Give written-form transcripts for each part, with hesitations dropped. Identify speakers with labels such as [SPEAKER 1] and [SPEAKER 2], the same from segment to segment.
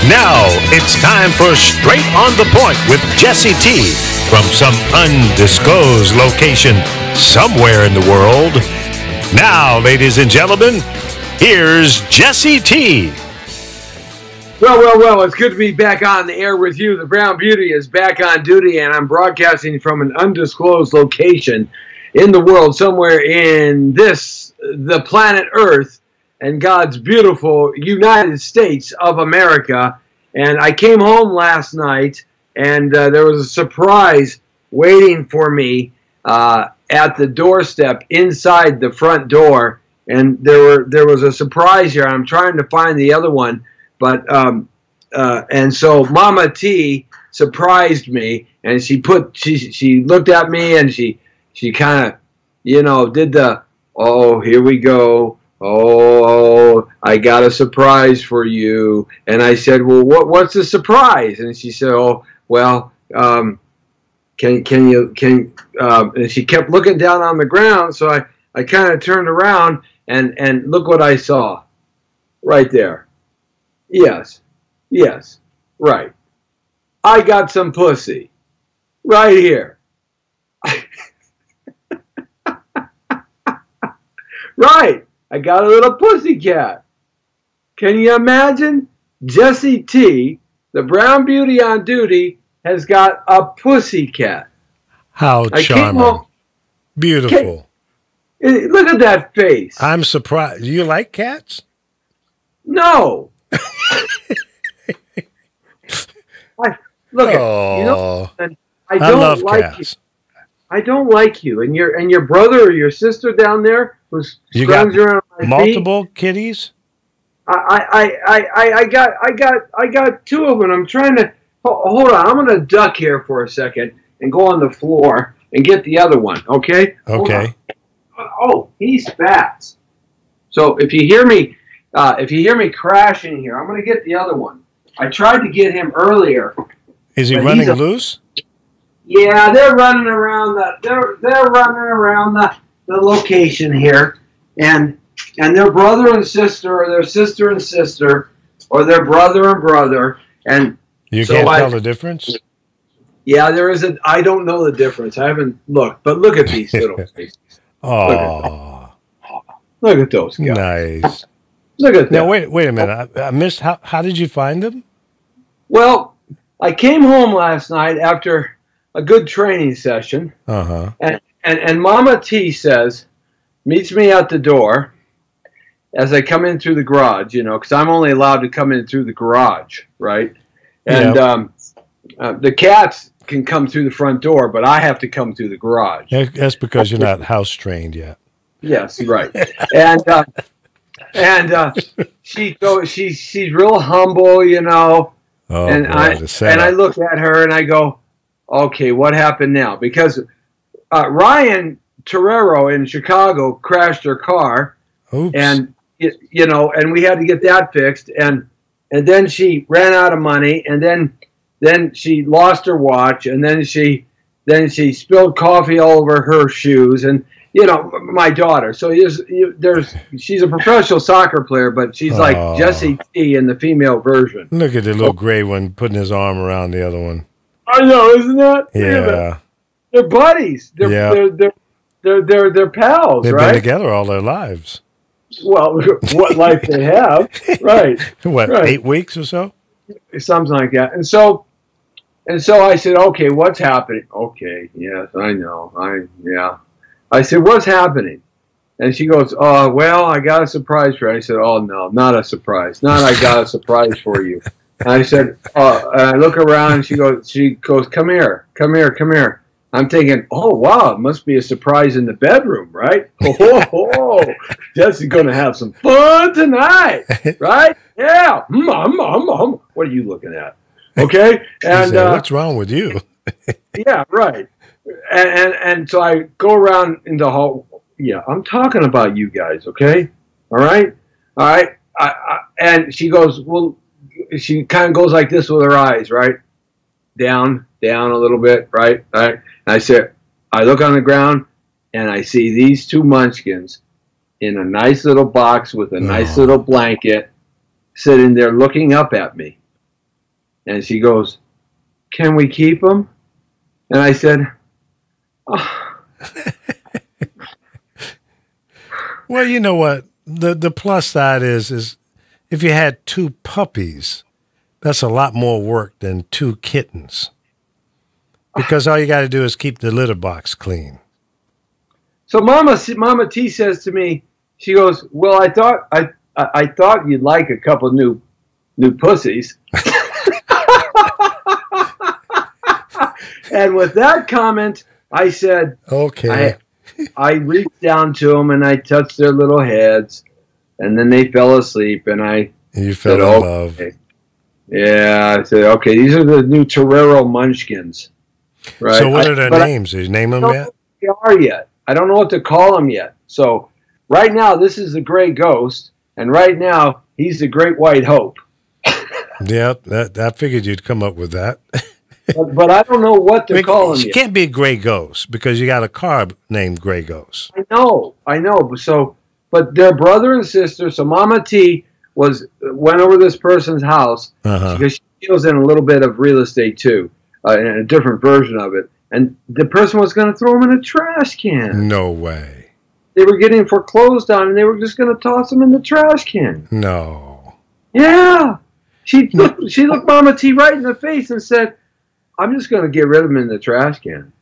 [SPEAKER 1] Now it's time for Straight on the Point with Jesse T from some undisclosed location somewhere in the world. Now, ladies and gentlemen, here's Jesse T.
[SPEAKER 2] Well, it's good to be back on the air with you. The Brown Beauty is back on duty, and I'm broadcasting from an undisclosed location in the world, somewhere in the planet Earth, and God's beautiful United States of America. And I came home last night, and there was a surprise waiting for me at the doorstep inside the front door. And there was a surprise here. I'm trying to find the other one, but and so Mama T surprised me, and she looked at me, and she kind of did the, oh, here we go. Oh, I got a surprise for you. And I said, well, what's the surprise? And she said, oh, well, and she kept looking down on the ground. So I kind of turned around and look what I saw right there. Yes, right. I got some pussy right here. Right. I got a little pussycat. Can you imagine? Jesse T, the Brown Beauty on duty, has got a pussycat.
[SPEAKER 1] How charming. Beautiful.
[SPEAKER 2] Look at that face.
[SPEAKER 1] I'm surprised. Do you like cats?
[SPEAKER 2] No. Look, I don't like cats. I don't like you, and your brother or your sister down there who's scrounges around my
[SPEAKER 1] multiple
[SPEAKER 2] feet.
[SPEAKER 1] Kitties.
[SPEAKER 2] I got two of them. I'm trying to hold on. I'm gonna duck here for a second and go on the floor and get the other one. Okay.
[SPEAKER 1] Okay.
[SPEAKER 2] Oh, he's fast. So if you hear me crashing here, I'm gonna get the other one. I tried to get him earlier.
[SPEAKER 1] Is he running loose?
[SPEAKER 2] Yeah, they're running around the location here, and their brother and sister, or their sister and sister, or their brother and brother, and
[SPEAKER 1] you can't tell the difference.
[SPEAKER 2] Yeah, there is I don't know the difference. I haven't looked, but look at these little faces.
[SPEAKER 1] Oh,
[SPEAKER 2] look at those guys.
[SPEAKER 1] Nice.
[SPEAKER 2] Look at that.
[SPEAKER 1] Now wait a minute. I missed. How did you find them?
[SPEAKER 2] Well, I came home last night after a good training session, and Mama T meets me at the door as I come in through the garage, because I'm only allowed to come in through the garage, right? And the cats can come through the front door, but I have to come through the garage.
[SPEAKER 1] That's because you're not house trained yet.
[SPEAKER 2] Yes, right. and she's real humble,
[SPEAKER 1] Oh,
[SPEAKER 2] and
[SPEAKER 1] boy,
[SPEAKER 2] I look at her and I go, okay, what happened now? Because Ryan Torero in Chicago crashed her car.
[SPEAKER 1] Oops.
[SPEAKER 2] And and we had to get that fixed, and then she ran out of money, and then she lost her watch, and then she spilled coffee all over her shoes, and my daughter. So she's a professional soccer player, but she's like Jesse T in the female version.
[SPEAKER 1] Look at the little gray one putting his arm around the other one.
[SPEAKER 2] I know, isn't that?
[SPEAKER 1] Yeah.
[SPEAKER 2] They're buddies. They're pals,
[SPEAKER 1] They've
[SPEAKER 2] right?
[SPEAKER 1] been together all their lives.
[SPEAKER 2] Well, what life they have, right?
[SPEAKER 1] What,
[SPEAKER 2] right.
[SPEAKER 1] 8 weeks or so?
[SPEAKER 2] Something like that. And so I said, okay, what's happening? Okay, yes, I know. I said, what's happening? And she goes, well, I got a surprise for you. I said, oh, no, not a surprise. Not I got a surprise for you. And I said, and I look around, and she goes, come here. I'm thinking, oh, wow, it must be a surprise in the bedroom, right? Oh, Jesse's going to have some fun tonight, right? Yeah. What are you looking at? Okay. And
[SPEAKER 1] said, what's wrong with you?
[SPEAKER 2] Yeah, right. And so I go around in the hall. Yeah, I'm talking about you guys, okay? All right? And she goes, well, she kind of goes like this with her eyes, right? Down a little bit, right? And I said, I look on the ground, and I see these two munchkins in a nice little box with a nice little blanket sitting there looking up at me. And she goes, "Can we keep them?" And I said, oh.
[SPEAKER 1] Well, you know what? The plus side is if you had 2 puppies, that's a lot more work than 2 kittens. Because all you got to do is keep the litter box clean.
[SPEAKER 2] So Mama T says to me, she goes, "Well, I thought you'd like a couple new pussies." And with that comment, I said,
[SPEAKER 1] "Okay."
[SPEAKER 2] I reached down to them and I touched their little heads, and then they fell asleep. And
[SPEAKER 1] you fell in love.
[SPEAKER 2] Yeah, I said, "Okay, these are the new Torero Munchkins." Right.
[SPEAKER 1] So what are their names? Did you name them yet?
[SPEAKER 2] They are yet. I don't know what to call them yet. So right now, this is the Gray Ghost, and right now he's the Great White Hope.
[SPEAKER 1] Yep, I figured you'd come up with that.
[SPEAKER 2] but I don't know what to call him.
[SPEAKER 1] It can't be Gray Ghost because you got a car named Gray Ghost.
[SPEAKER 2] I know. But they're brother and sister. So Mama T went over this person's house because she deals in a little bit of real estate too, in a different version of it. And the person was going to throw them in a trash can.
[SPEAKER 1] No way.
[SPEAKER 2] They were getting foreclosed on, and they were just going to toss them in the trash can.
[SPEAKER 1] No.
[SPEAKER 2] Yeah. She looked Mama T right in the face and said, "I'm just going to get rid of them in the trash can."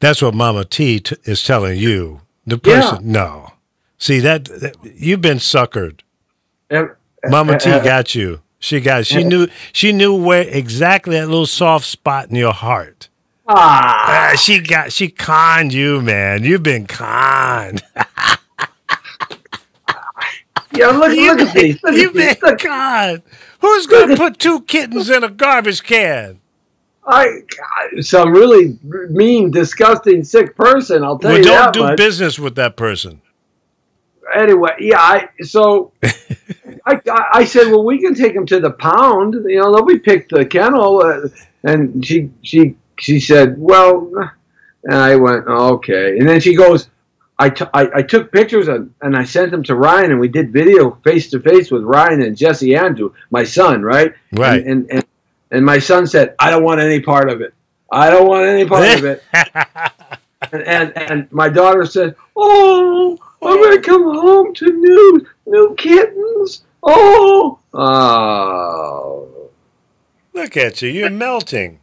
[SPEAKER 1] That's what Mama T is telling you. The person, no. See, that you've been suckered. Mama T got you. She knew where exactly that little soft spot in your heart. She conned you, man. You've been conned.
[SPEAKER 2] Yeah, look at these.
[SPEAKER 1] You've been conned. Who's going to put 2 kittens in a garbage can?
[SPEAKER 2] Some really mean, disgusting, sick person. I'll tell you that.
[SPEAKER 1] Don't do business with that person.
[SPEAKER 2] Anyway, yeah. I said, well, we can take him to the pound. You know, we picked the kennel, and she said, well, and I went, okay. And then she goes, I took pictures and I sent them to Ryan, and we did video face to face with Ryan and Jesse Andrew, my son, right?
[SPEAKER 1] Right.
[SPEAKER 2] And my son said, "I don't want any part of it. I don't want any part of it." and my daughter said, "Oh, I'm going to come home to new kittens. Oh.
[SPEAKER 1] Look at you. You're melting.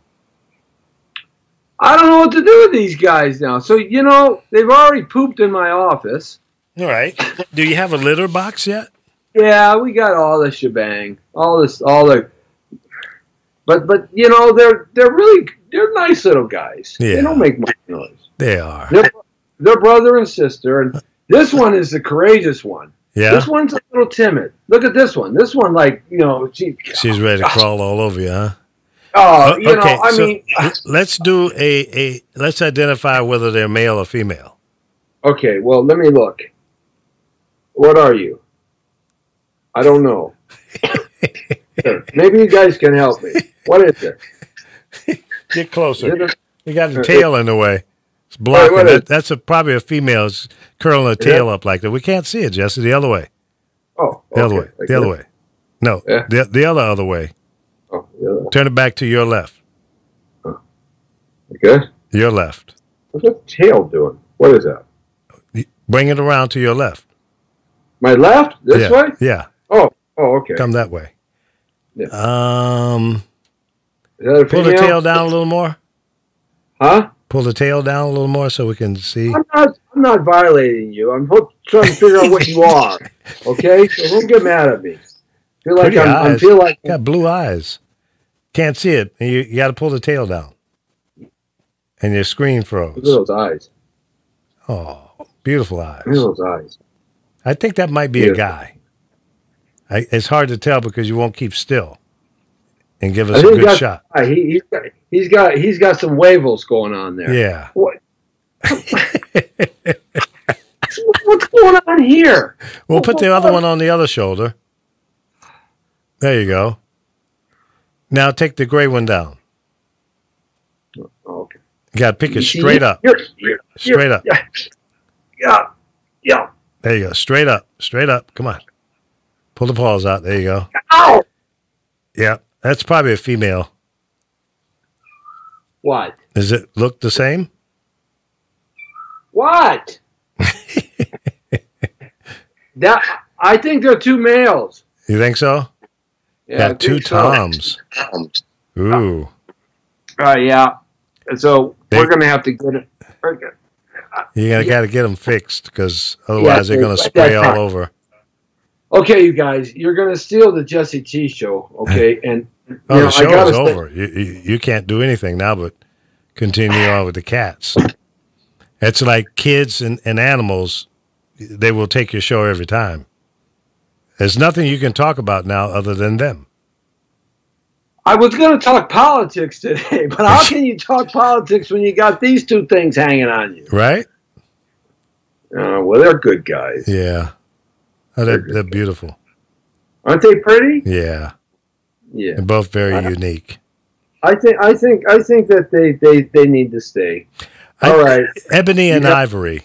[SPEAKER 2] I don't know what to do with these guys now. So, they've already pooped in my office.
[SPEAKER 1] All right. Do you have a litter box yet?
[SPEAKER 2] Yeah, we got all the shebang. But they're nice little guys.
[SPEAKER 1] Yeah.
[SPEAKER 2] They don't make much noise.
[SPEAKER 1] They are.
[SPEAKER 2] They're brother and sister, and this one is the courageous one.
[SPEAKER 1] Yeah.
[SPEAKER 2] This one's a little timid. Look at this one. This one,
[SPEAKER 1] she's ready to crawl all over you, huh?
[SPEAKER 2] Okay,
[SPEAKER 1] let's do let's identify whether they're male or female.
[SPEAKER 2] Okay, well, let me look. What are you? I don't know. Maybe you guys can help me. What is it?
[SPEAKER 1] Get closer. You got the tail in the way. It's blocking. That's probably a female. It's curling her tail up like that. We can't see it, Jesse. The other way.
[SPEAKER 2] Oh,
[SPEAKER 1] the other way. The other way. No, the other way.
[SPEAKER 2] Oh, the other.
[SPEAKER 1] Turn it back to your left.
[SPEAKER 2] Okay.
[SPEAKER 1] Your left.
[SPEAKER 2] What's the tail doing? What is that?
[SPEAKER 1] Bring it around to your left.
[SPEAKER 2] My left? This way?
[SPEAKER 1] Yeah.
[SPEAKER 2] Oh, okay.
[SPEAKER 1] Come that way.
[SPEAKER 2] Yeah.
[SPEAKER 1] Is that a pull the tail down a little more.
[SPEAKER 2] Huh?
[SPEAKER 1] Pull the tail down a little more so we can see.
[SPEAKER 2] I'm not violating you. I'm trying to figure out what you are. Okay, so don't get mad at me. I feel like
[SPEAKER 1] got blue eyes. Can't see it. You got to pull the tail down, and your screen froze.
[SPEAKER 2] Look at those eyes.
[SPEAKER 1] Oh, beautiful eyes.
[SPEAKER 2] Look at those eyes.
[SPEAKER 1] I think that might be a guy. It's hard to tell because you won't keep still and give us a good shot.
[SPEAKER 2] He's got some wavels going on there.
[SPEAKER 1] Yeah.
[SPEAKER 2] What? What's going on here?
[SPEAKER 1] We'll put the other one on the other shoulder. There you go. Now take the gray one down.
[SPEAKER 2] Okay.
[SPEAKER 1] You got to pick it straight up. Straight up.
[SPEAKER 2] Yeah.
[SPEAKER 1] There you go. Straight up. Come on. Pull the paws out. There you go.
[SPEAKER 2] Ow!
[SPEAKER 1] Yeah. That's probably a female.
[SPEAKER 2] What?
[SPEAKER 1] Does it look the same?
[SPEAKER 2] What? I think they're two males.
[SPEAKER 1] You think so?
[SPEAKER 2] Yeah,
[SPEAKER 1] two Toms. Ooh.
[SPEAKER 2] Yeah. So we're going to have to get it.
[SPEAKER 1] You got to get them fixed because otherwise they're going to spray all over.
[SPEAKER 2] Okay, you guys, you're going to steal the Jesse T show, okay? And
[SPEAKER 1] the show is over. You can't do anything now but continue on with the cats. It's like kids and animals. They will take your show every time. There's nothing you can talk about now other than them.
[SPEAKER 2] I was going to talk politics today, but how can you talk politics when you got these two things hanging on you?
[SPEAKER 1] Right?
[SPEAKER 2] Well, they're good guys.
[SPEAKER 1] Yeah. Oh, they're beautiful.
[SPEAKER 2] Aren't they pretty?
[SPEAKER 1] Yeah.
[SPEAKER 2] Yeah.
[SPEAKER 1] They're both very unique.
[SPEAKER 2] I think that they need to stay. All right.
[SPEAKER 1] Ebony and Ivory.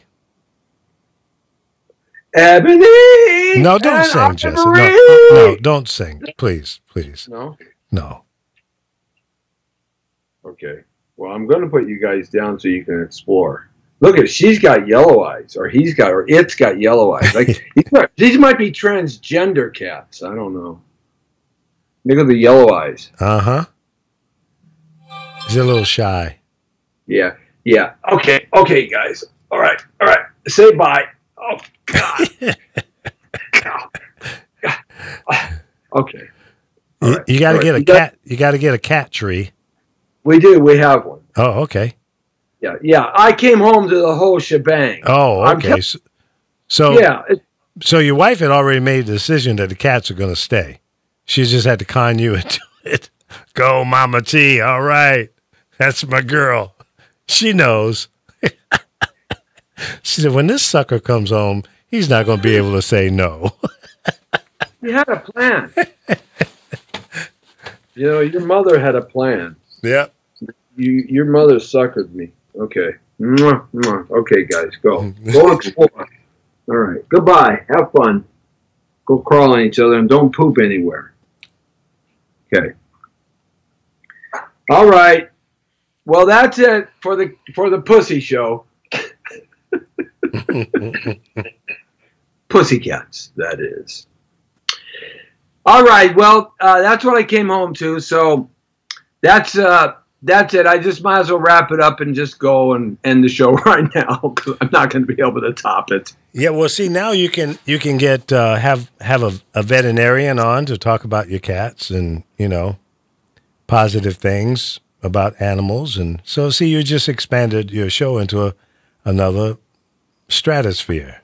[SPEAKER 2] Ebony.
[SPEAKER 1] No, don't sing, Jesse. No, don't sing. Please.
[SPEAKER 2] No?
[SPEAKER 1] No.
[SPEAKER 2] Okay. Well, I'm going to put you guys down so you can explore. Look at, she's got yellow eyes, or it's got yellow eyes. Like these might be transgender cats. I don't know. Look at the yellow eyes.
[SPEAKER 1] Uh-huh. He's a little shy.
[SPEAKER 2] Yeah. Okay, guys. All right. Say bye. Oh God. Okay.
[SPEAKER 1] You got to get a cat. You got to get a cat tree.
[SPEAKER 2] We do. We have one.
[SPEAKER 1] Oh, okay.
[SPEAKER 2] Yeah. I came home to the whole shebang.
[SPEAKER 1] Oh, okay. So your wife had already made a decision that the cats are going to stay. She just had to con you into it. Go, Mama T. All right. That's my girl. She knows. She said, when this sucker comes home, he's not going to be able to say no.
[SPEAKER 2] You had a plan. Your mother had a plan.
[SPEAKER 1] Yep.
[SPEAKER 2] Your mother suckered me. Okay. Okay, guys, go. Go explore. All right. Goodbye. Have fun. Go crawl on each other and don't poop anywhere. Okay. All right. Well, that's it for the pussy show. Pussycats, that is. All right. Well, that's what I came home to. So that's it. I just might as well wrap it up and just go and end the show right now because I'm not going to be able to top it.
[SPEAKER 1] Yeah. Well, see, now you can get have a veterinarian on to talk about your cats and positive things about animals, and so see, you just expanded your show into another stratosphere.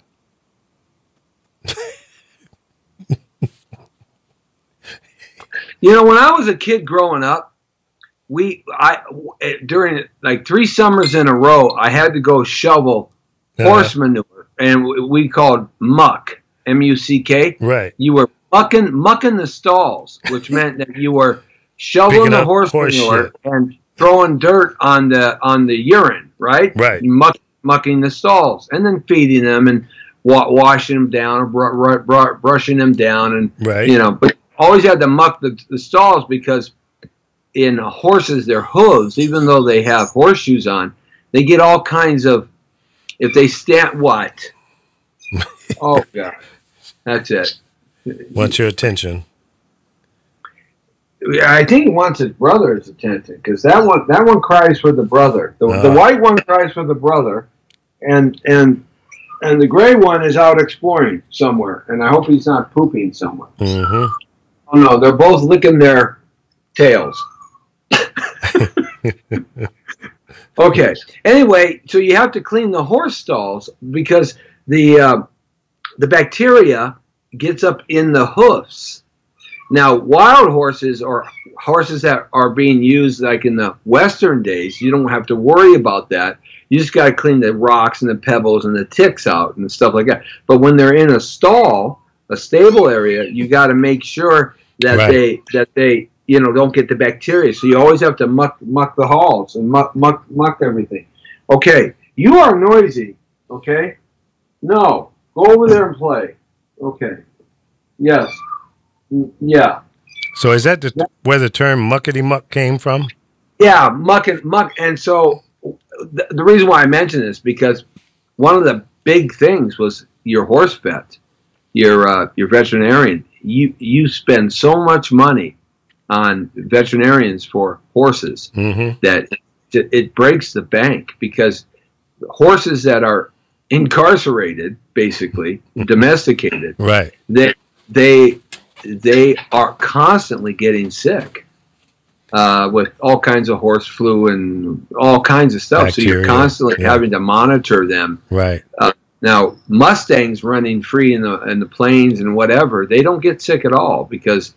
[SPEAKER 2] When I was a kid growing up, during like 3 summers in a row, I had to go shovel horse manure, and we called muck, M-U-C-K.
[SPEAKER 1] Right.
[SPEAKER 2] You were mucking the stalls, which meant that you were shoveling the horse manure and throwing dirt on the urine, right?
[SPEAKER 1] Right.
[SPEAKER 2] Mucking the stalls, and then feeding them and washing them down, or brushing them down, and but always had to muck the stalls because in horses, their hooves, even though they have horseshoes on, they get all kinds of, if they stand, what? Oh, God. That's it.
[SPEAKER 1] Wants your attention.
[SPEAKER 2] I think he wants his brother's attention because that one cries for the brother. The white one cries for the brother, and the gray one is out exploring somewhere, and I hope he's not pooping somewhere.
[SPEAKER 1] Mm-hmm.
[SPEAKER 2] Oh, no, they're both licking their tails. Okay. Anyway, so you have to clean the horse stalls because the bacteria gets up in the hoofs. Now, wild horses or horses that are being used like in the Western days, you don't have to worry about that. You just got to clean the rocks and the pebbles and the ticks out and stuff like that. But when they're in a stall, a stable area, you got to make sure that they don't get the bacteria. So you always have to muck the halls and muck everything. Okay, you are noisy. Okay, no, go over there and play. Okay, yes, yeah.
[SPEAKER 1] So is that where the term muckety muck came from?
[SPEAKER 2] Yeah, muck. And so the reason why I mention this because one of the big things was your horse vet, your veterinarian. You spend so much money on veterinarians for horses that it breaks the bank because horses that are incarcerated, basically domesticated,
[SPEAKER 1] right?
[SPEAKER 2] They are constantly getting sick with all kinds of horse flu and all kinds of stuff. Bacteria, so you're constantly having to monitor them.
[SPEAKER 1] Right.
[SPEAKER 2] Now Mustangs running free in the plains and whatever, they don't get sick at all because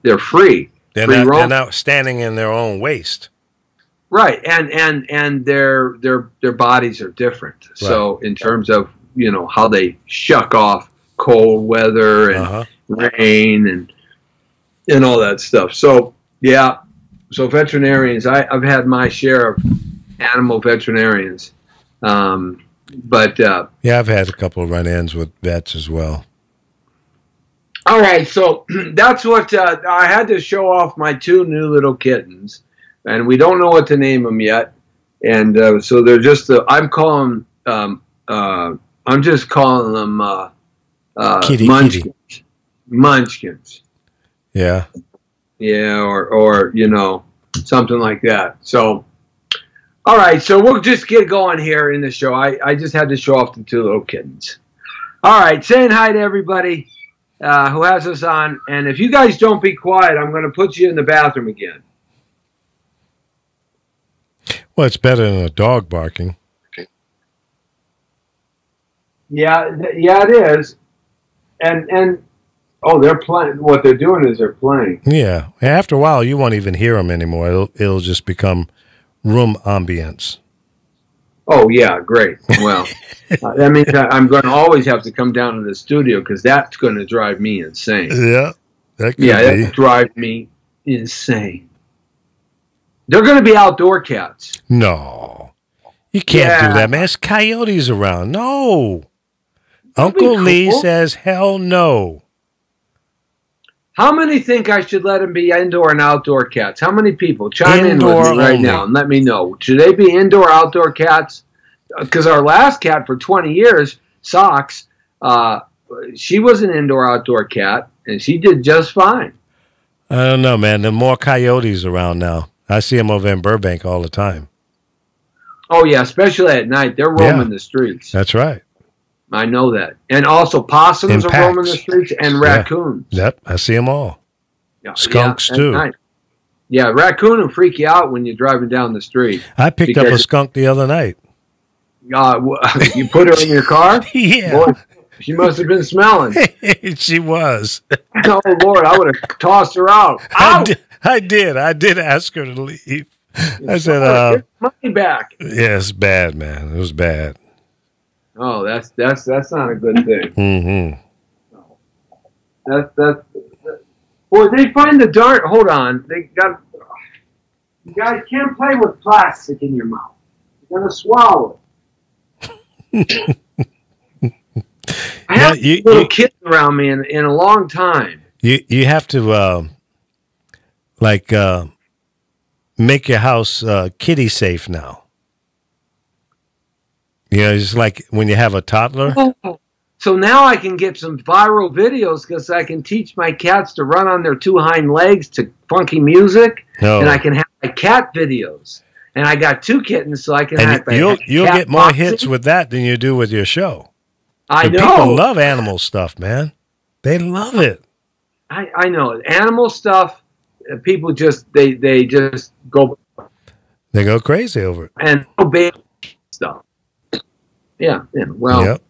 [SPEAKER 2] they're free.
[SPEAKER 1] They're not standing in their own waste.
[SPEAKER 2] Right, and their bodies are different. Right. So in terms of how they shuck off cold weather and rain and all that stuff. So veterinarians, I've had my share of animal veterinarians, but
[SPEAKER 1] I've had a couple of run-ins with vets as well.
[SPEAKER 2] All right, so that's what I had to show off my 2 new little kittens. And we don't know what to name them yet, and so they're just. I'm just calling them Munchkins. Kitty. Munchkins.
[SPEAKER 1] Yeah.
[SPEAKER 2] Yeah, or something like that. So, all right, so we'll just get going here in the show. I just had to show off the 2 little kittens. All right, saying hi to everybody who has us on, and if you guys don't be quiet, I'm going to put you in the bathroom again.
[SPEAKER 1] Well, it's better than a dog barking.
[SPEAKER 2] Yeah, it is. And they're playing. What they're doing is they're playing.
[SPEAKER 1] Yeah. After a while, you won't even hear them anymore. It'll just become room ambience.
[SPEAKER 2] Oh, yeah, great. Well, that means I'm going to always have to come down to the studio because that's going to drive me insane.
[SPEAKER 1] Yeah, that
[SPEAKER 2] drive me insane. They're going to be outdoor cats.
[SPEAKER 1] No. You can't do that, man. There's coyotes around. No. Uncle Lee says, hell no.
[SPEAKER 2] How many think I should let them be indoor and outdoor cats? How many people? Chime in with me right now and let me know. Should they be indoor, outdoor cats? Because our last cat for 20 years, Socks, she was an indoor, outdoor cat, and she did just fine.
[SPEAKER 1] I don't know, man. There are more coyotes around now. I see them over in Burbank all the time.
[SPEAKER 2] Oh, yeah, especially at night. They're roaming the streets.
[SPEAKER 1] That's right.
[SPEAKER 2] I know that. And also possums are roaming the streets and raccoons.
[SPEAKER 1] Yep, I see them all. Yeah, skunks, too.
[SPEAKER 2] Yeah, raccoon will freak you out when you're driving down the street.
[SPEAKER 1] I picked up a skunk the other night.
[SPEAKER 2] You put her in your car?
[SPEAKER 1] Yeah.
[SPEAKER 2] Boy, she must have been smelling.
[SPEAKER 1] She was.
[SPEAKER 2] Oh, Lord, I would have tossed her out.
[SPEAKER 1] I did ask her to leave. I said,
[SPEAKER 2] get money back.
[SPEAKER 1] Yeah, it's bad, man. It was bad.
[SPEAKER 2] Oh, that's not a good thing.
[SPEAKER 1] Mm-hmm.
[SPEAKER 2] That's boy, they find the darn. Hold on, you guys can't play with plastic in your mouth. You're gonna swallow it. I haven't had little kids around me in a long time.
[SPEAKER 1] You have to make your house kitty safe now. It's like when you have a toddler.
[SPEAKER 2] So now I can get some viral videos because I can teach my cats to run on their 2 hind legs to funky music, and I can have my cat videos. And I got 2 kittens, so I can have.
[SPEAKER 1] You'll get more hits with that than you do with your show.
[SPEAKER 2] I know.
[SPEAKER 1] People love animal stuff, man. They love it.
[SPEAKER 2] I know animal stuff. People just they just go.
[SPEAKER 1] They go crazy over it.
[SPEAKER 2] And baby stuff. Yeah. Well.
[SPEAKER 1] Yep.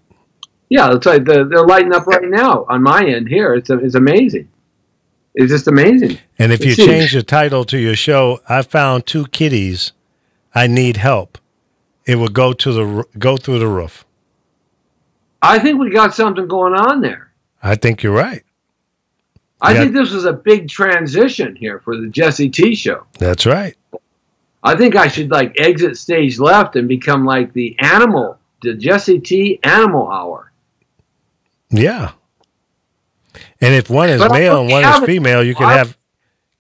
[SPEAKER 2] Yeah, it's like they're lighting up right now on my end here. It's amazing. It's just amazing.
[SPEAKER 1] And if you change the title to your show, I found 2 kitties. I need help. It would go through the roof. I
[SPEAKER 2] think we got something going on there.
[SPEAKER 1] I think you're right.
[SPEAKER 2] I think this was a big transition here for the Jesse T Show.
[SPEAKER 1] That's right.
[SPEAKER 2] I think I should exit stage left and become like the Jesse T Animal Hour.
[SPEAKER 1] Yeah. And if one is male and one is female, you can have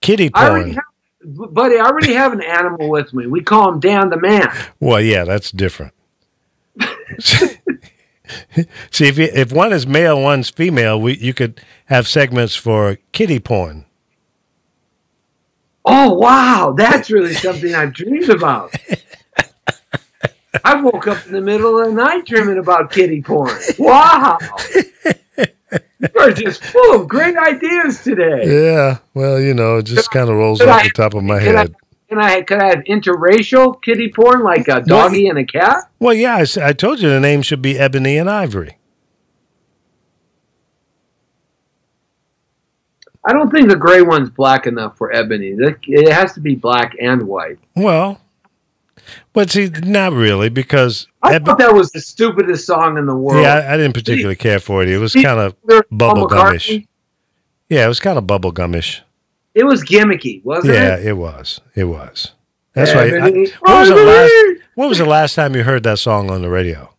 [SPEAKER 1] kitty porn.
[SPEAKER 2] Buddy, I already have an animal with me. We call him Dan the Man.
[SPEAKER 1] Well, yeah, that's different. See, if one is male, one's female, you could have segments for kitty porn.
[SPEAKER 2] Oh, wow. That's really something I've dreamed about. I woke up in the middle of the night dreaming about kitty porn. Wow. You're just full of great ideas today.
[SPEAKER 1] Yeah. Well, it just kind of rolls off the top of my head.
[SPEAKER 2] Could I have interracial kitty porn like a doggy and a cat?
[SPEAKER 1] Well, yeah. I told you the name should be Ebony and Ivory.
[SPEAKER 2] I don't think the gray one's black enough for Ebony. It has to be black and white.
[SPEAKER 1] Well, but see, not really, because
[SPEAKER 2] I thought that was the stupidest song in the world.
[SPEAKER 1] Yeah, I didn't particularly care for it. It was kind of bubblegumish. Yeah, it was kind of bubblegumish.
[SPEAKER 2] It was gimmicky, wasn't it?
[SPEAKER 1] Yeah, it was. It was. That's why. When was the last time you heard that song on the radio?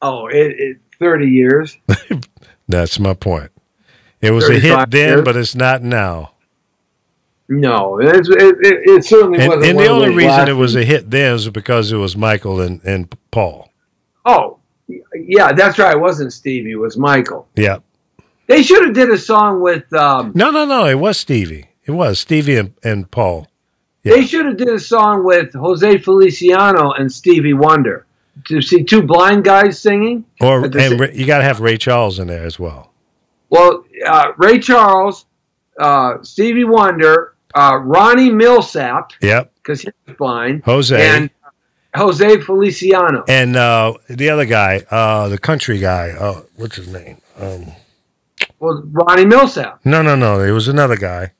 [SPEAKER 2] Oh, 30 years.
[SPEAKER 1] That's my point. It was a hit then, years. But it's not now.
[SPEAKER 2] No, it certainly wasn't.
[SPEAKER 1] And the only reason it was a hit then was because it was Michael and Paul.
[SPEAKER 2] Oh, yeah, that's right. It wasn't Stevie. It was Michael.
[SPEAKER 1] Yeah.
[SPEAKER 2] They should have did a song with...
[SPEAKER 1] No. It was Stevie. It was Stevie and Paul.
[SPEAKER 2] Yeah. They should have did a song with Jose Feliciano and Stevie Wonder. To see two blind guys singing.
[SPEAKER 1] And you got to have Ray Charles in there as well.
[SPEAKER 2] Well, Ray Charles, Stevie Wonder, Ronnie Millsap.
[SPEAKER 1] Yep.
[SPEAKER 2] Because he was blind.
[SPEAKER 1] Jose.
[SPEAKER 2] And Jose Feliciano.
[SPEAKER 1] And the other guy, the country guy. What's his name?
[SPEAKER 2] Well, Ronnie Millsap.
[SPEAKER 1] No. There was another guy.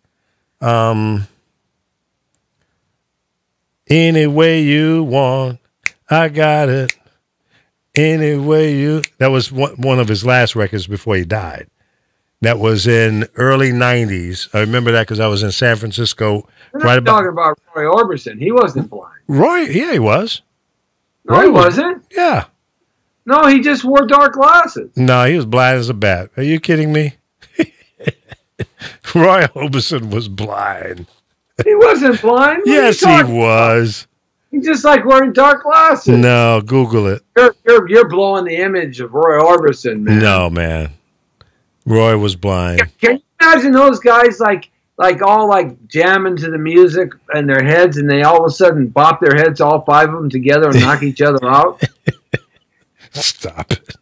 [SPEAKER 1] Any way you want. I got it. Anyway, that was one of his last records before he died. That was in early 90s. I remember that because I was in San Francisco.
[SPEAKER 2] We're not talking about Roy Orbison. He wasn't blind.
[SPEAKER 1] Yeah, he was.
[SPEAKER 2] No, he wasn't.
[SPEAKER 1] Yeah.
[SPEAKER 2] No, he just wore dark glasses.
[SPEAKER 1] No, he was blind as a bat. Are you kidding me? Roy Orbison was blind.
[SPEAKER 2] He wasn't blind.
[SPEAKER 1] Yes, he was.
[SPEAKER 2] He's just like wearing dark glasses.
[SPEAKER 1] No, Google it.
[SPEAKER 2] You're blowing the image of Roy Orbison, man.
[SPEAKER 1] No, man. Roy was blind.
[SPEAKER 2] Can you imagine those guys like all jamming to the music in their heads, and they all of a sudden bop their heads, all five of them together, and knock each other out?
[SPEAKER 1] Stop it.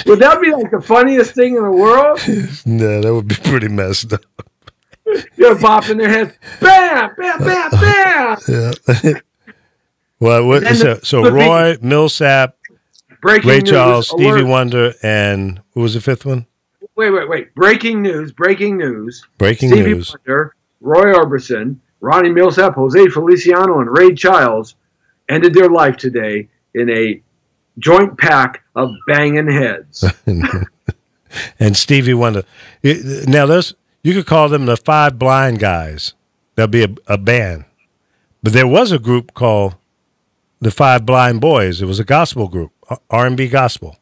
[SPEAKER 2] Would that be like the funniest thing in the world?
[SPEAKER 1] No, that would be pretty messed up.
[SPEAKER 2] They're bopping their heads. Bam, bam, bam, bam.
[SPEAKER 1] Yeah. Well, so Roy, Millsap, Ray Charles, Stevie Wonder, and who was the fifth one?
[SPEAKER 2] Wait. Breaking news.
[SPEAKER 1] Stevie
[SPEAKER 2] Wonder, Roy Orbison, Ronnie Millsap, Jose Feliciano, and Ray Charles ended their life today in a joint pack of banging heads.
[SPEAKER 1] And Stevie Wonder. Now, you could call them the Five Blind Guys. There'll be a band. But there was a group called the Five Blind Boys. It was a gospel group, R&B gospel.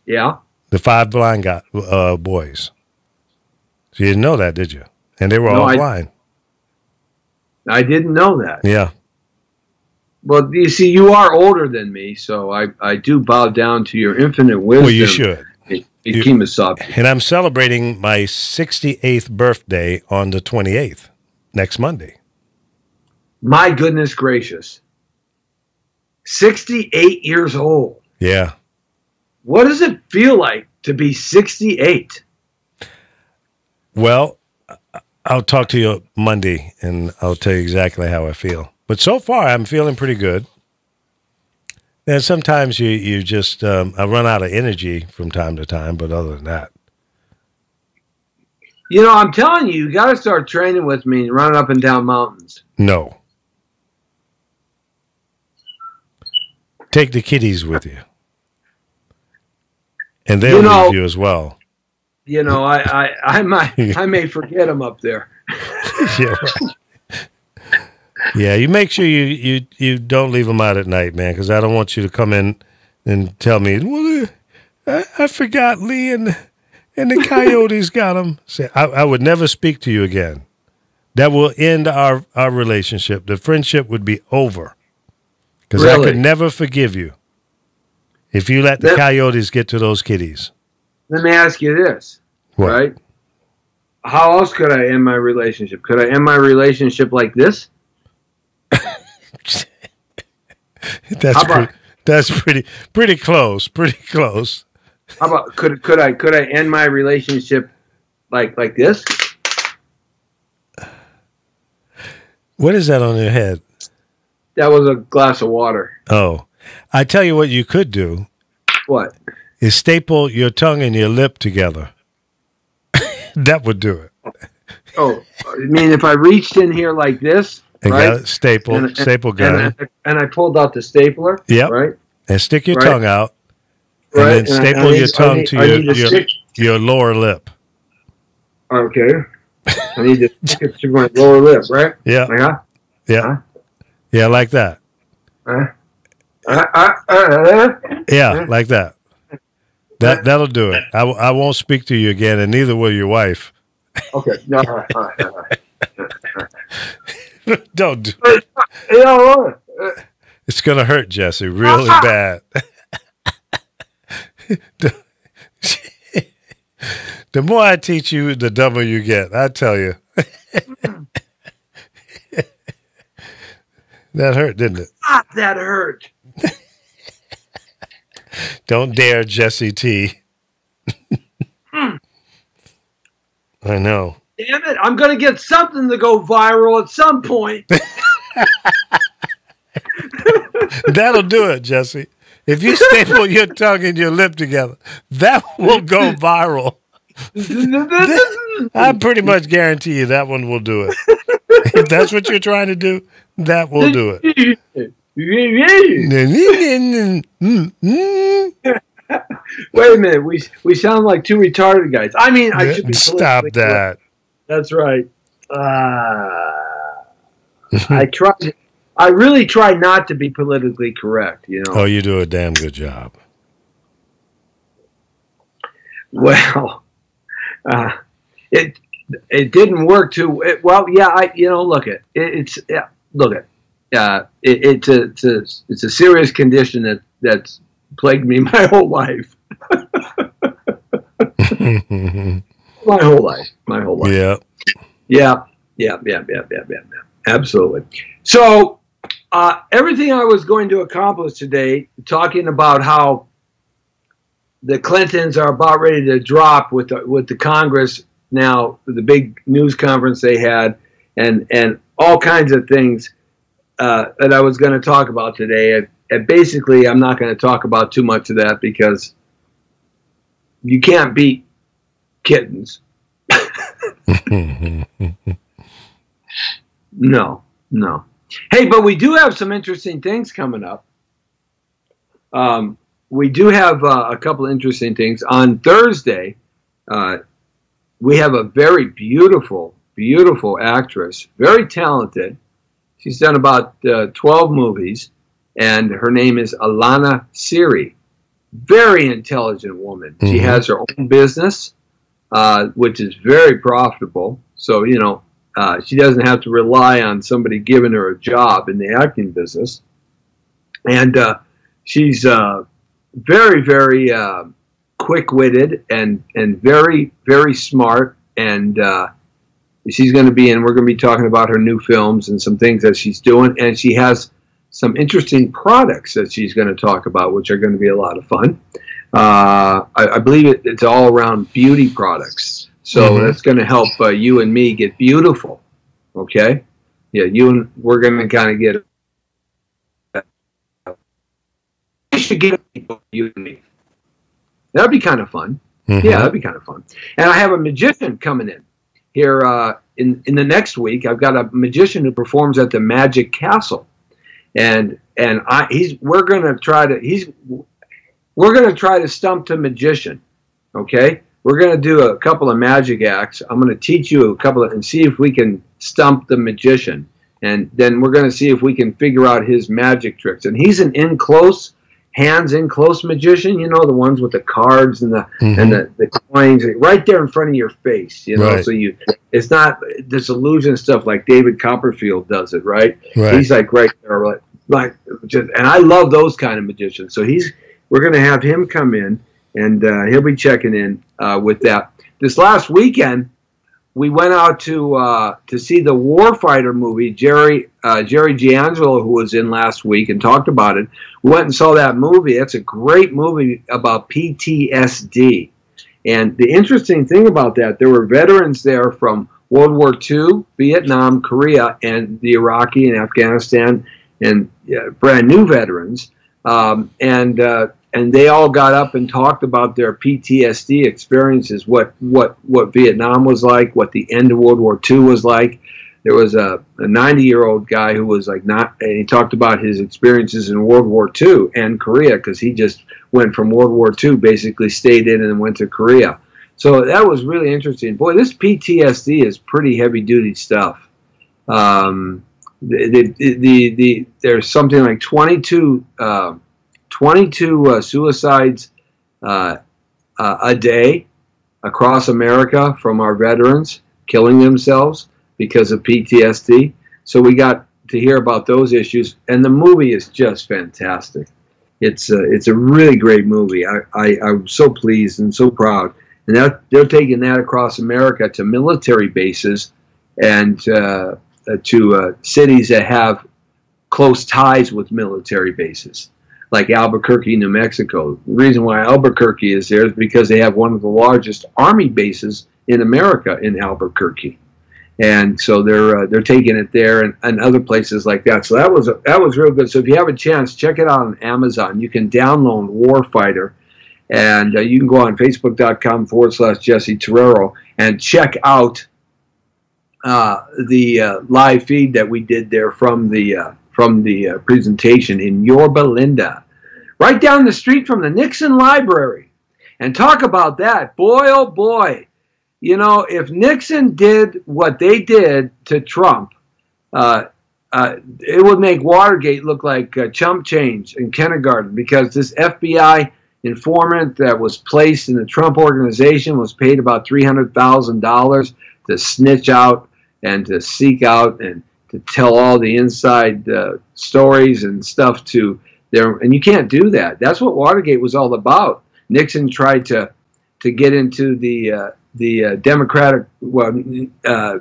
[SPEAKER 2] Yeah.
[SPEAKER 1] The Five Blind Boys. So you didn't know that, did you? And they were all blind.
[SPEAKER 2] I didn't know that.
[SPEAKER 1] Yeah.
[SPEAKER 2] Well, you see, you are older than me, so I do bow down to your infinite wisdom.
[SPEAKER 1] Well, you should.
[SPEAKER 2] Kemosabe.
[SPEAKER 1] And I'm celebrating my 68th birthday on the 28th, next Monday.
[SPEAKER 2] My goodness gracious. 68 years old.
[SPEAKER 1] Yeah.
[SPEAKER 2] What does it feel like to be 68?
[SPEAKER 1] Well, I'll talk to you Monday, and I'll tell you exactly how I feel. But so far, I'm feeling pretty good. And sometimes you just, I run out of energy from time to time, but other than that.
[SPEAKER 2] You know, I'm telling you, you got to start training with me and run up and down mountains.
[SPEAKER 1] No. Take the kiddies with you. And they'll leave you as well.
[SPEAKER 2] You know, I may forget them up there.
[SPEAKER 1] Yeah, right. Yeah, you make sure you don't leave them out at night, man, because I don't want you to come in and tell me, well, I forgot Lee and the coyotes got him. Say, I would never speak to you again. That will end our relationship. The friendship would be over. Because I could never forgive you if you let the coyotes get to those kitties.
[SPEAKER 2] Let me ask you this, right? How else could I end my relationship? Could I end my relationship like this?
[SPEAKER 1] That's pretty close. Pretty close.
[SPEAKER 2] How about could I end my relationship like this?
[SPEAKER 1] What is that on your head?
[SPEAKER 2] That was a glass of water.
[SPEAKER 1] Oh, I tell you what you could do.
[SPEAKER 2] What?
[SPEAKER 1] Is staple your tongue and your lip together. That would do it.
[SPEAKER 2] Oh, I mean, if I reached in here like this,
[SPEAKER 1] and
[SPEAKER 2] right?
[SPEAKER 1] Got staple gun.
[SPEAKER 2] And I pulled out the stapler.
[SPEAKER 1] Yep.
[SPEAKER 2] Right.
[SPEAKER 1] And stick your tongue out.
[SPEAKER 2] Right.
[SPEAKER 1] And then staple your tongue to your lower lip.
[SPEAKER 2] Okay. I need to stick it to my lower lip, right?
[SPEAKER 1] Yeah. Yeah. Yeah, like that. Yeah, like that. That'll do it. I won't speak to you again, and neither will your wife.
[SPEAKER 2] Okay. No, all right.
[SPEAKER 1] Don't do
[SPEAKER 2] it.
[SPEAKER 1] It's going to hurt, Jesse, really bad. The more I teach you, the dumber you get. I tell you. That hurt, didn't it?
[SPEAKER 2] That hurt.
[SPEAKER 1] Don't dare, Jesse T. I know.
[SPEAKER 2] Damn it. I'm going to get something to go viral at some point.
[SPEAKER 1] That'll do it, Jesse. If you staple your tongue and your lip together, that will go viral. I pretty much guarantee you that one will do it. If that's what you're trying to do, that will do it.
[SPEAKER 2] Wait a minute. We sound like two retarded guys. I mean, I should be
[SPEAKER 1] stop that.
[SPEAKER 2] Correct. That's right. I really try not to be politically correct, you know.
[SPEAKER 1] Oh, you do a damn good job.
[SPEAKER 2] Well, it didn't work too well. Yeah, it's a serious condition that's plagued me my whole life. My whole life. Yeah. Absolutely. So, everything I was going to accomplish today, talking about how the Clintons are about ready to drop with the Congress now, the big news conference they had, and all kinds of things that I was going to talk about today. And basically, I'm not going to talk about too much of that because you can't beat kittens. No. Hey, but we do have some interesting things coming up. We do have a couple of interesting things. On Thursday, we have a very beautiful actress, very talented. She's done about 12 movies, and her name is Alana Siri. Very intelligent woman. Mm-hmm. She has her own business, which is very profitable. So, she doesn't have to rely on somebody giving her a job in the acting business. And she's very, very quick-witted and very, very smart. And she's going to be we're going to be talking about her new films and some things that she's doing. And she has some interesting products that she's going to talk about, which are going to be a lot of fun. I believe it's all around beauty products. So that's going to help you and me get beautiful, okay? Yeah, we're going to kind of get. We should get you and me. That'd be kind of fun. Mm-hmm. Yeah, that'd be kind of fun. And I have a magician coming in here in the next week. I've got a magician who performs at the Magic Castle, and we're going to try to stump the magician, okay? We're going to do a couple of magic acts. I'm going to teach you and see if we can stump the magician. And then we're going to see if we can figure out his magic tricks. And he's an in-close hands in close magician, you know, the ones with the cards and the and the coins right there in front of your face, you know. Right. So it's not this illusion stuff like David Copperfield does it, right? He's like right there, and I love those kind of magicians. So we're going to have him come in, and he'll be checking in with that. This last weekend, we went out to see the Warfighter movie. Jerry Giangelo, who was in last week and talked about it, we went and saw that movie. It's a great movie about PTSD. And the interesting thing about that, there were veterans there from World War II, Vietnam, Korea, and the Iraqi and Afghanistan, and brand new veterans. And they all got up and talked about their PTSD experiences, what Vietnam was like, what the end of World War II was like. There was a 90-year-old guy who was and he talked about his experiences in World War II and Korea, because he just went from World War II, basically stayed in and then went to Korea. So that was really interesting. Boy, this PTSD is pretty heavy-duty stuff. There's something like 22 suicides a day across America from our veterans killing themselves because of PTSD. So we got to hear about those issues, and the movie is just fantastic. It's a really great movie. I'm so pleased and so proud. And they're taking that across America to military bases and to cities that have close ties with military bases, like Albuquerque, New Mexico. The reason why Albuquerque is there is because they have one of the largest Army bases in America in Albuquerque. And so they're taking it there and other places like that. So that was real good. So if you have a chance, check it out on Amazon. You can download Warfighter, and you can go on Facebook.com/Jesse Terrero and check out the live feed that we did there from the presentation in Yorba Linda, right down the street from the Nixon Library. And talk about that, boy, oh boy. You know, if Nixon did what they did to Trump, it would make Watergate look like chump change in kindergarten, because this FBI informant that was placed in the Trump organization was paid about $300,000 to snitch out and to seek out and to tell all the inside stories and stuff to there. And you can't do that. That's what Watergate was all about. Nixon tried to get into the Democratic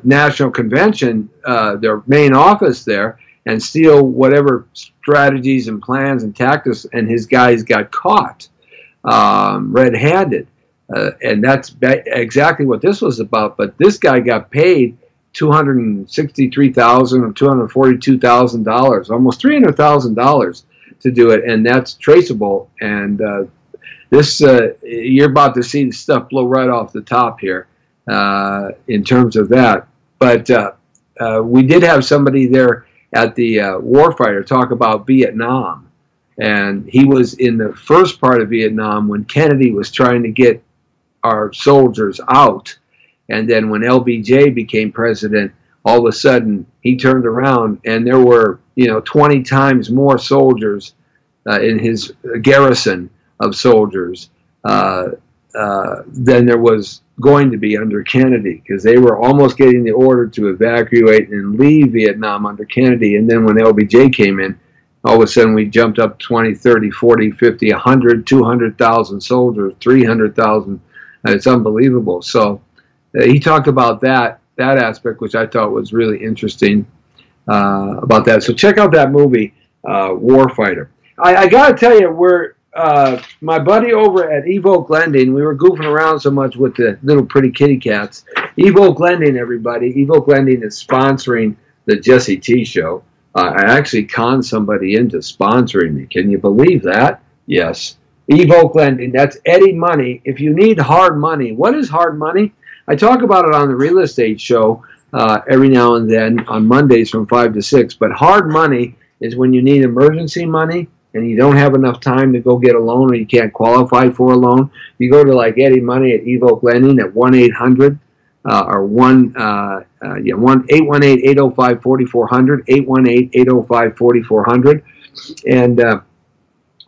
[SPEAKER 2] National Convention, their main office there, and steal whatever strategies and plans and tactics, and his guys got caught red-handed. And that's exactly what this was about. But this guy got paid $263,000 or $242,000, almost $300,000 to do it, and that's traceable. And this you're about to see the stuff blow right off the top here in terms of that. But we did have somebody there at the Warfighter talk about Vietnam, and he was in the first part of Vietnam when Kennedy was trying to get our soldiers out. And then when LBJ became president, all of a sudden he turned around and there were 20 times more soldiers in his garrison of soldiers than there was going to be under Kennedy, because they were almost getting the order to evacuate and leave Vietnam under Kennedy. And then when LBJ came in, all of a sudden we jumped up 20, 30, 40, 50, 100, 200,000 soldiers, 300,000. It's unbelievable. So he talked about that aspect, which I thought was really interesting about that. So check out that movie, Warfighter. I got to tell you, my buddy over at Evoke Lending, we were goofing around so much with the little pretty kitty cats. Evoke Lending, everybody. Evoke Lending is sponsoring the Jesse T Show. I actually conned somebody into sponsoring me. Can you believe that? Yes. Evoke Lending, that's Eddie Money. If you need hard money, what is hard money? I talk about it on the Real Estate Show every now and then on Mondays from 5 to 6. But hard money is when you need emergency money and you don't have enough time to go get a loan, or you can't qualify for a loan. You go to like Eddie Money at Evoke Lending at 1-800 or 1-818-805-4400, 818-805-4400. And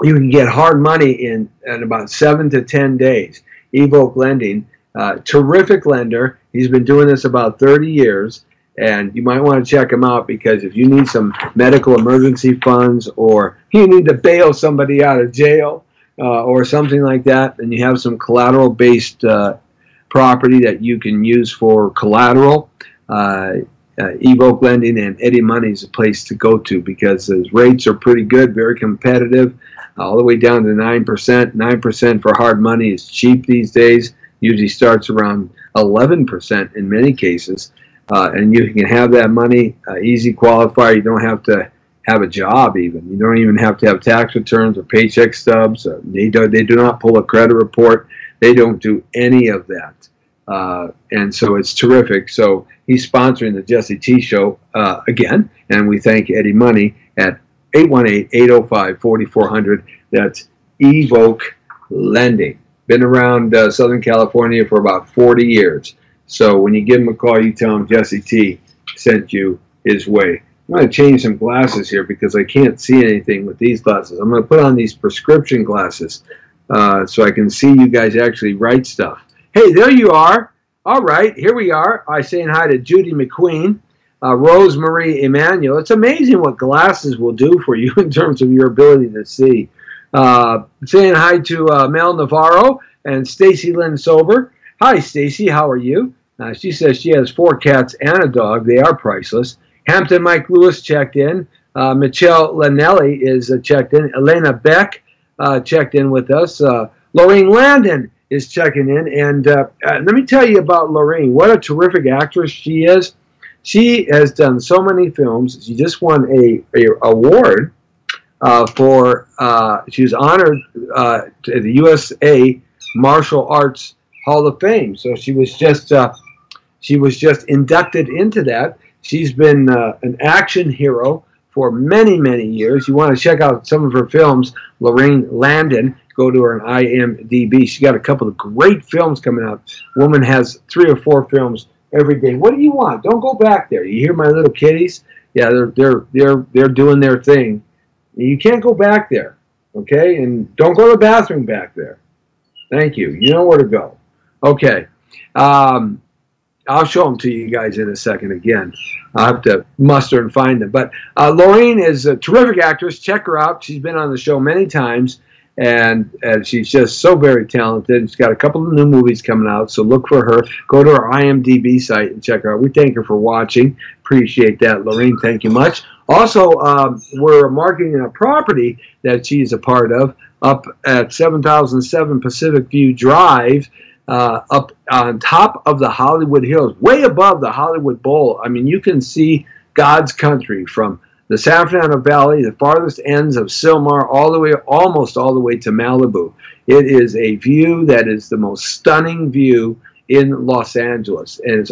[SPEAKER 2] you can get hard money in about 7 to 10 days. Evoke Lending, terrific lender. He's been doing this about 30 years, and you might want to check him out because if you need some medical emergency funds or you need to bail somebody out of jail or something like that, and you have some collateral-based property that you can use for collateral, Evoke Lending and Eddie Money is a place to go to because those rates are pretty good, very competitive, all the way down to 9%. 9% for hard money is cheap these days. Usually starts around 11% in many cases. And you can have that money, easy qualifier. You don't have to have a job even. You don't even have to have tax returns or paycheck stubs. They do not pull a credit report. They don't do any of that. And so it's terrific. So he's sponsoring the Jesse T Show again, and we thank Eddie Money at 818-805-4400. That's Evoke Lending. Been around Southern California for about 40 years. So when you give him a call, you tell him Jesse T sent you his way. I'm going to change some glasses here because I can't see anything with these glasses. I'm going to put on these prescription glasses so I can see you guys actually write stuff. Hey, there you are. All right, here we are. I'm saying hi to Judy McQueen, Rosemarie Emanuel. It's amazing what glasses will do for you in terms of your ability to see. Saying hi to Mel Navarro and Stacy Lynn Sober. Hi, Stacy. How are you? She says she has 4 cats and a dog. They are priceless. Hampton Mike Lewis checked in. Michelle Lanelli is checked in. Elena Beck checked in with us. Lorraine Landon is checking in. And let me tell you about Lorraine. What a terrific actress she is. She has done so many films. She just won a award she was honored to the USA Martial Arts Hall of Fame. So she was just inducted into that. She's been an action hero for many, many years. You want to check out some of her films, Lorraine Landon. Go to her on IMDb. She's got a couple of great films coming out. Woman has 3 or 4 films every day. What do you want? Don't go back there. You hear my little kitties? Yeah, they're doing their thing. You can't go back there, okay? And don't go to the bathroom back there. Thank you. You know where to go. Okay. I'll show them to you guys in a second again. I'll have to muster and find them. But Lorraine is a terrific actress. Check her out. She's been on the show many times, and she's just so very talented. She's got a couple of new movies coming out, so look for her. Go to our IMDb site and check her out. We thank her for watching. Appreciate that, Lorraine. Thank you much. Also, we're marketing a property that she's a part of up at 7007 Pacific View Drive, up on top of the Hollywood Hills, way above the Hollywood Bowl. I mean, you can see God's country from the San Fernando Valley, the farthest ends of Sylmar, almost all the way to Malibu. It is a view that is the most stunning view in Los Angeles, and it's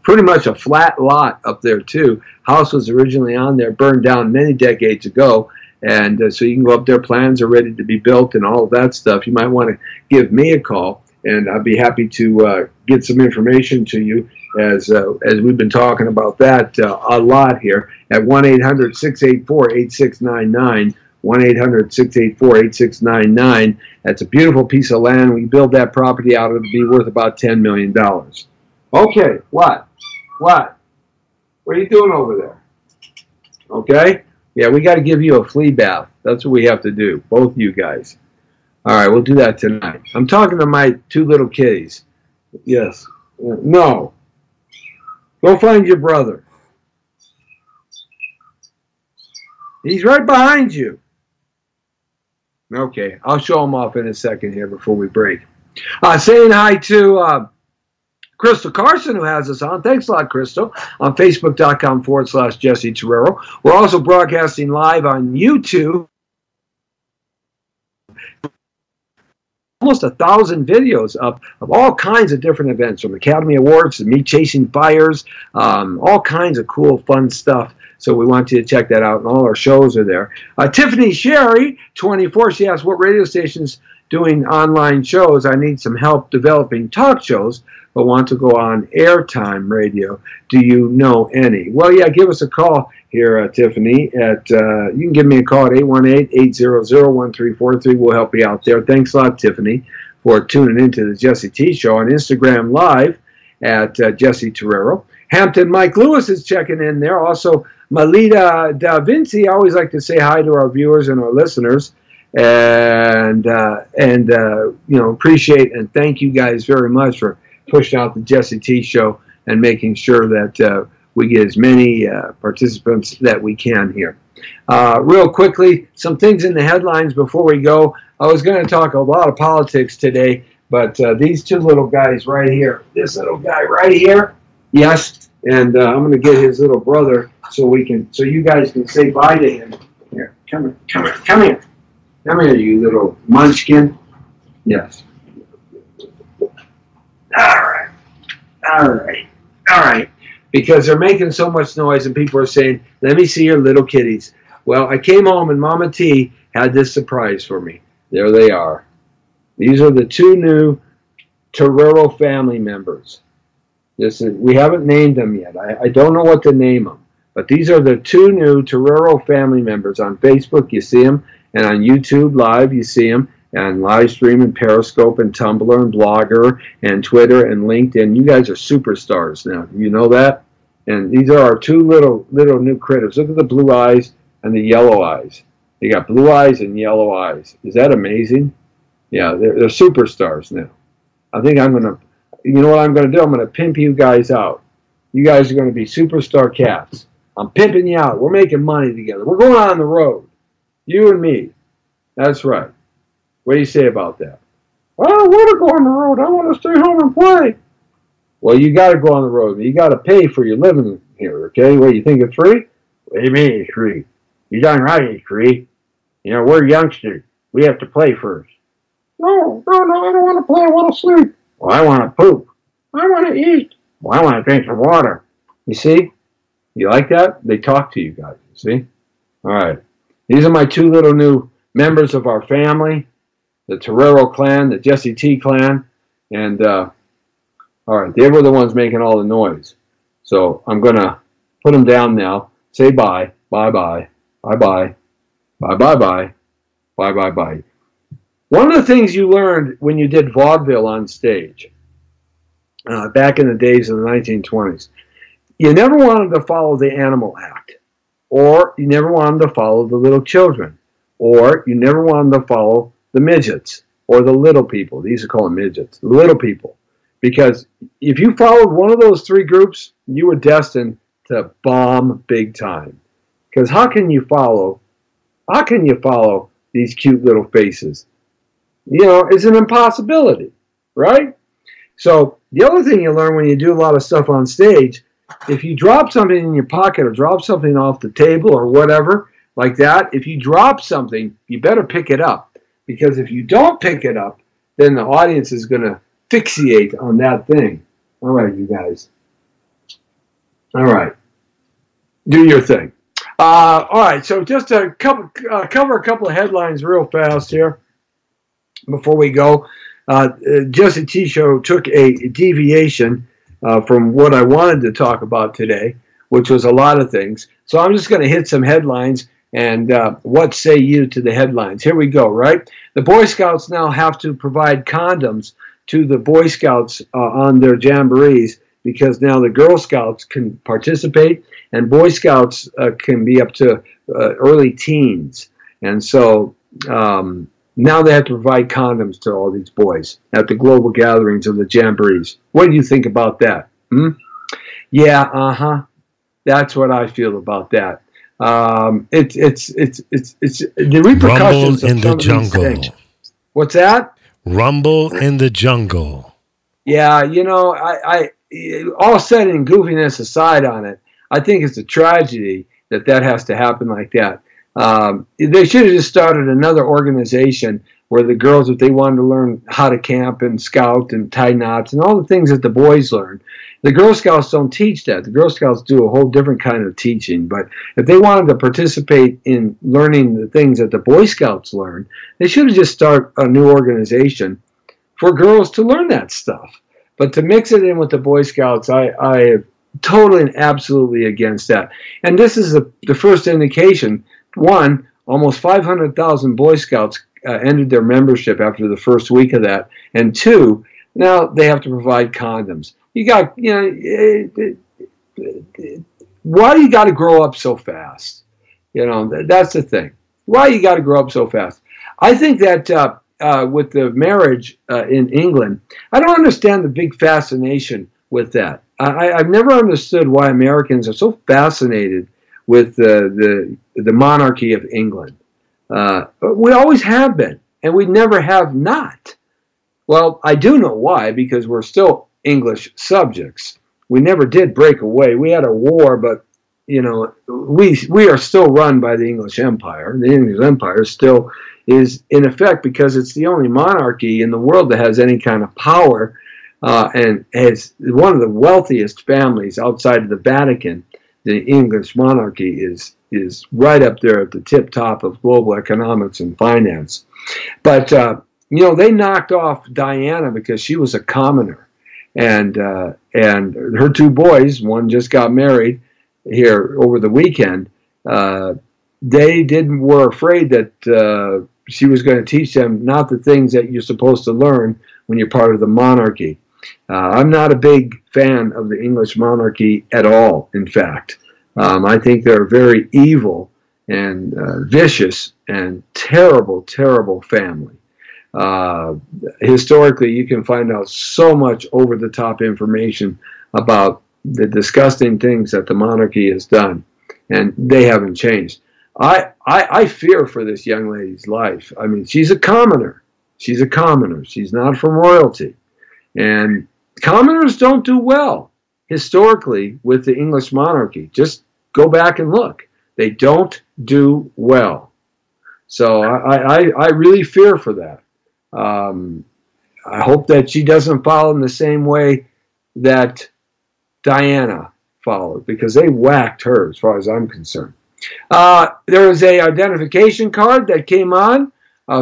[SPEAKER 2] pretty much a flat lot up there too. House was originally on there, burned down many decades ago, and so you can go up there. Plans are ready to be built and all of that stuff. You might want to give me a call, and I'd be happy to get some information to you as we've been talking about that a lot here at 1-800-684-8699. 1-800-684-8699. That's a beautiful piece of land. We build that property out, it'll be worth about $10 million. Okay, what? What are you doing over there? Okay? Yeah, we got to give you a flea bath. That's what we have to do, both you guys. All right, we'll do that tonight. I'm talking to my 2 little kitties. Yes. No. Go find your brother. He's right behind you. Okay, I'll show him off in a second here before we break. Saying hi to Crystal Carson, who has us on. Thanks a lot, Crystal, on Facebook.com/Jesse Terrero. We're also broadcasting live on YouTube. Almost 1,000 videos of all kinds of different events, from Academy Awards to me chasing fires, all kinds of cool, fun stuff. So we want you to check that out, and all our shows are there. Tiffany Sherry, 24, she asked, what radio station's doing online shows? I need some help developing talk shows but want to go on airtime radio. Do you know any? Well, yeah, give us a call here, Tiffany. You can give me a call at 818-800-1343. We'll help you out there. Thanks a lot, Tiffany, for tuning into the Jesse T Show on Instagram Live at Jesse Terrero. Hampton Mike Lewis is checking in there. Also, Malita Da Vinci. I always like to say hi to our viewers and our listeners, and appreciate and thank you guys very much for pushing out the Jesse T Show and making sure that we get as many participants that we can here. Real quickly, some things in the headlines before we go. I was going to talk a lot of politics today, but these two little guys right here, this little guy right here, yes, and I'm going to get his little brother so you guys can say bye to him. Here, come here, you little munchkin. Yes. All right. Because they're making so much noise and people are saying, let me see your little kitties. Well, I came home and Mama T had this surprise for me. There they are. These are the two new Terrero family members. We haven't named them yet. I don't know what to name them. But these are the two new Terrero family members. On Facebook, you see them. And on YouTube Live, you see them. And live stream and Periscope and Tumblr and Blogger and Twitter and LinkedIn. You guys are superstars now. You know that? And these are our two little new critters. Look at the blue eyes and the yellow eyes. They got blue eyes and yellow eyes. Is that amazing? Yeah, they're superstars now. I think you know what I'm going to do? I'm going to pimp you guys out. You guys are going to be superstar cats. I'm pimping you out. We're making money together. We're going on the road. You and me. That's right. What do you say about that? Well, I want to go on the road. I want to stay home and play. Well, you got to go on the road. You got to pay for your living here, okay? What, you think it's free? What do you mean it's free? You're darn right it's free. You know, we're youngsters. We have to play first. No, I don't want to play. I want to sleep. Well, I want to poop. I want to eat. Well, I want to drink some water. You see? You like that? They talk to you guys, you see? All right. These are my two little new members of our family. The Terrero clan, the Jesse T clan, and all right, they were the ones making all the noise. So I'm going to put them down now. Say bye, bye-bye, bye-bye, bye-bye-bye, bye-bye-bye. One of the things you learned when you did vaudeville on stage, back in the days of the 1920s, you never wanted to follow the animal act, or you never wanted to follow the little children, or you never wanted to follow the midgets, or the little people. These are called midgets, the little people. Because if you followed one of those three groups, you were destined to bomb big time. Because how can you follow these cute little faces? You know, it's an impossibility, right? So the other thing you learn when you do a lot of stuff on stage, if you drop something in your pocket or drop something off the table or whatever like that, if you drop something, you better pick it up. Because if you don't pick it up, then the audience is going to fixate on that thing. All right, you guys. All right. Do your thing. All right, so just to cover a couple of headlines real fast here before we go. Jesse T Show took a deviation from what I wanted to talk about today, which was a lot of things. So I'm just going to hit some headlines. And what say you to the headlines? Here we go, right? The Boy Scouts now have to provide condoms to the Boy Scouts on their jamborees because now the Girl Scouts can participate and Boy Scouts can be up to early teens. And so now they have to provide condoms to all these boys at the global gatherings of the jamborees. What do you think about that? Yeah, that's what I feel about that. It's the repercussions
[SPEAKER 1] Rumble in
[SPEAKER 2] of
[SPEAKER 1] the
[SPEAKER 2] some
[SPEAKER 1] jungle.
[SPEAKER 2] Of these things. What's that?
[SPEAKER 1] Rumble in the jungle.
[SPEAKER 2] Yeah, you know, I all said and goofiness aside on it, I think it's a tragedy that has to happen like that. They should have just started another organization where the girls, if they wanted to learn how to camp and scout and tie knots and all the things that the boys learn, the Girl Scouts don't teach that. The Girl Scouts do a whole different kind of teaching. But if they wanted to participate in learning the things that the Boy Scouts learn, they should have just started a new organization for girls to learn that stuff. But to mix it in with the Boy Scouts, I am totally and absolutely against that. And this is the first indication. One, almost 500,000 Boy Scouts ended their membership after the first week of that. And two, now they have to provide condoms. You got, why do you got to grow up so fast? That's the thing. Why you got to grow up so fast? I think that with the marriage in England, I don't understand the big fascination with that. I've never understood why Americans are so fascinated with the monarchy of England. We always have been, and we never have not. Well, I do know why, because we're still English subjects. We never did break away. We had a war, but we are still run by the English Empire. The English Empire still is in effect because it's the only monarchy in the world that has any kind of power, and has one of the wealthiest families outside of the Vatican. The English monarchy is right up there at the tip top of global economics and finance. But they knocked off Diana because she was a commoner, and her two boys, one just got married here over the weekend. They were afraid that she was going to teach them not the things that you're supposed to learn when you're part of the monarchy. I'm not a big fan of the English monarchy at all, in fact. I think they're a very evil and vicious and terrible, terrible family. Historically, you can find out so much over-the-top information about the disgusting things that the monarchy has done, and they haven't changed. I fear for this young lady's life. I mean, she's a commoner. She's a commoner. She's not from royalty. And commoners don't do well historically with the English monarchy. Just go back and look. They don't do well. So I really fear for that. I hope that she doesn't follow in the same way that Diana followed, because they whacked her as far as I'm concerned. There was a identification card that came on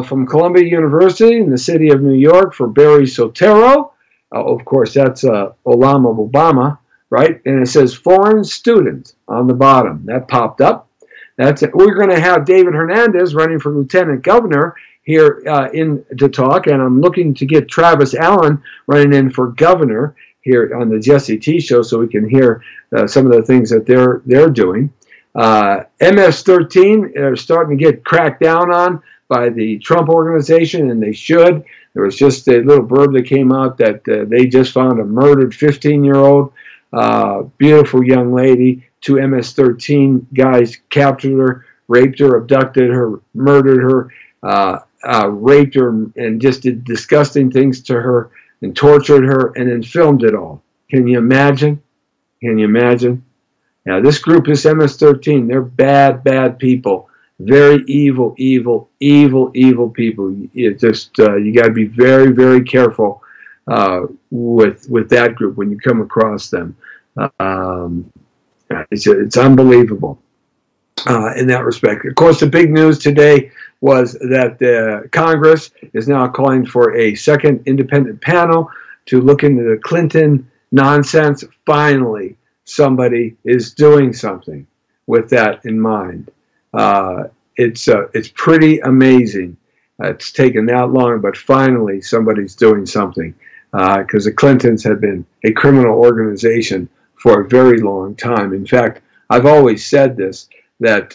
[SPEAKER 2] from Columbia University in the city of New York for Barry Soetoro. Of course, that's Obama, right? And it says foreign student on the bottom. That popped up. That's it. We're going to have David Hernandez running for lieutenant governor here to talk, and I'm looking to get Travis Allen running in for governor here on the Jesse T Show, so we can hear some of the things that they're doing. MS-13 are starting to get cracked down on by the Trump organization, and they should. There was just a little blurb that came out that they just found a murdered 15-year-old, beautiful young lady. Two MS-13 guys captured her, raped her, abducted her, murdered her, raped her, and just did disgusting things to her and tortured her, and then filmed it all. Can you imagine? Can you imagine? Now, this group is MS-13. They're bad, bad people. Very evil, evil, evil, evil people. You got to be very, very careful with that group when you come across them. It's unbelievable in that respect. Of course, the big news today was that the Congress is now calling for a second independent panel to look into the Clinton nonsense. Finally, somebody is doing something with that in mind. It's pretty amazing. It's taken that long, but finally somebody's doing something, because the Clintons had been a criminal organization for a very long time. In fact, I've always said this, that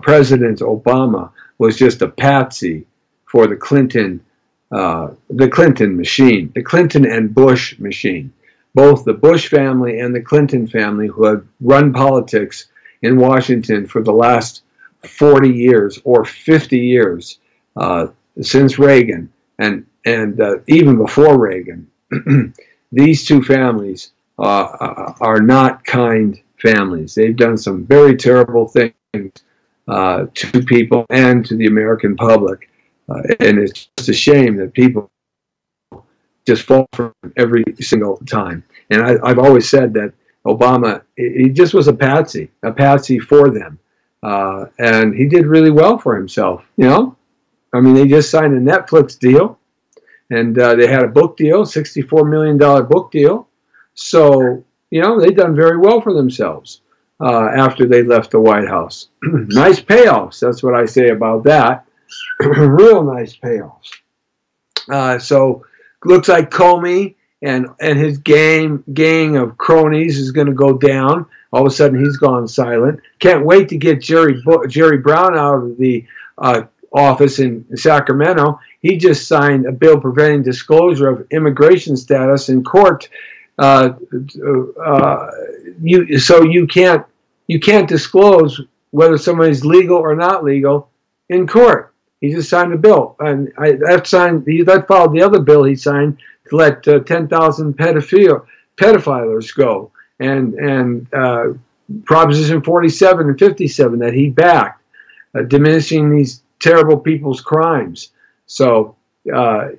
[SPEAKER 2] President Obama was just a patsy for the Clinton machine, the Clinton and Bush machine. Both the Bush family and the Clinton family, who had run politics in Washington for the last 40 years or 50 years since Reagan, and even before Reagan, these two families are not kind families. They've done some very terrible things to people and to the American public, and it's just a shame that people just fall for him every single time. And I've always said that Obama, he just was a patsy for them, and he did really well for himself. I mean, they just signed a Netflix deal. And they had a book deal, $64 million book deal. So, they've done very well for themselves after they left the White House. Nice payoffs. That's what I say about that. Real nice payoffs. So, looks like Comey and his gang of cronies is going to go down. All of a sudden, he's gone silent. Can't wait to get Jerry Brown out of the office in Sacramento. He just signed a bill preventing disclosure of immigration status in court. You can't disclose whether somebody's legal or not legal in court. He just signed a bill, and that followed the other bill he signed to let 10,000 pedophiles go, and Proposition 47 and 57 that he backed, diminishing these terrible people's crimes. So, I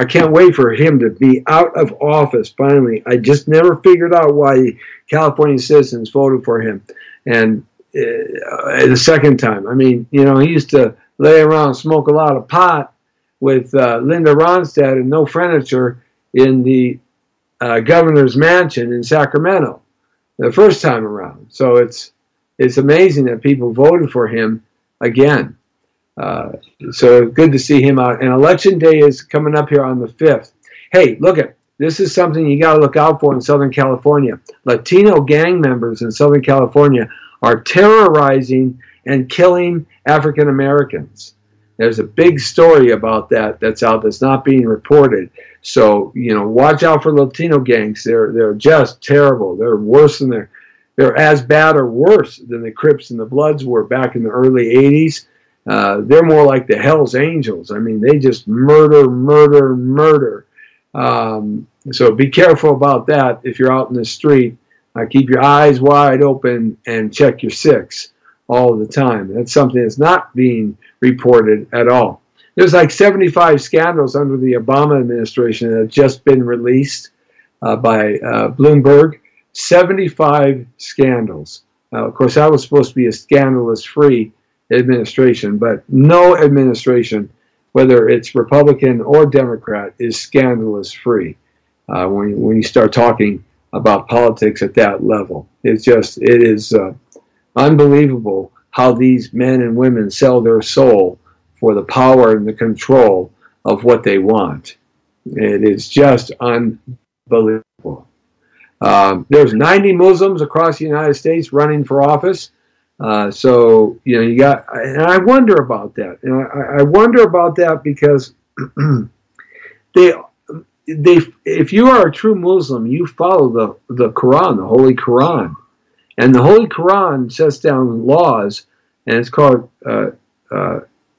[SPEAKER 2] can't wait for him to be out of office finally. I just never figured out why California citizens voted for him. And the second time, he used to lay around and smoke a lot of pot with Linda Ronstadt and no furniture in the governor's mansion in Sacramento the first time around. So it's amazing that people voted for him again. So good to see him out. And Election Day is coming up here on the 5th. Hey, this is something you got to look out for in Southern California. Latino gang members in Southern California are terrorizing and killing African Americans. There's a big story about that's out that's not being reported. So, watch out for Latino gangs. They're just terrible. They're worse than they're as bad or worse than the Crips and the Bloods were back in the early 80s. They're more like the Hells Angels. They just murder. So be careful about that if you're out in the street. Keep your eyes wide open and check your six all the time. That's something that's not being reported at all. There's like 75 scandals under the Obama administration that have just been released by Bloomberg. 75 scandals. Of course, that was supposed to be a scandalous-free administration, but no administration, whether it's Republican or Democrat, is scandalous-free when you start talking about politics at that level. It is unbelievable how these men and women sell their soul for the power and the control of what they want. It is just unbelievable. There's 90 Muslims across the United States running for office. So, you got, and I wonder about that. I wonder about that because if you are a true Muslim, you follow the Quran, the Holy Quran. And the Holy Quran sets down laws, and it's called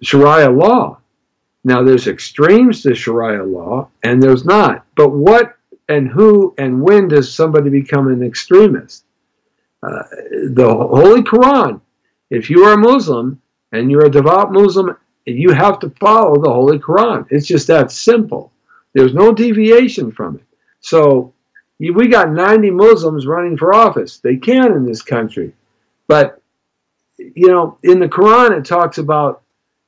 [SPEAKER 2] Sharia law. Now, there's extremes to Sharia law, and there's not. But what and who and when does somebody become an extremist? The Holy Quran, if you are a Muslim and you're a devout Muslim, you have to follow the Holy Quran. It's just that simple. There's no deviation from it. So we got 90 Muslims running for office. They can in this country. But, in the Quran, it talks about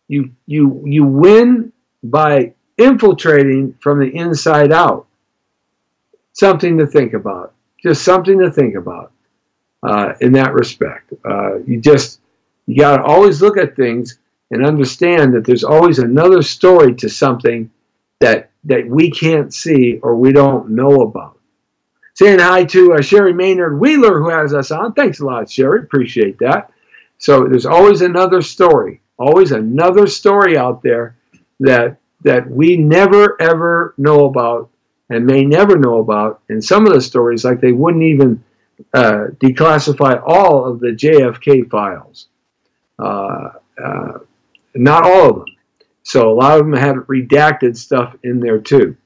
[SPEAKER 2] you win by infiltrating from the inside out. Something to think about. Just something to think about in that respect. You got to always look at things and understand that there's always another story to something that we can't see or we don't know about. Saying hi to Sherry Maynard Wheeler, who has us on. Thanks a lot, Sherry. Appreciate that. So there's always another story out there that we never, ever know about and may never know about. And some of the stories, like they wouldn't even declassify all of the JFK files. Not all of them. So a lot of them had redacted stuff in there too.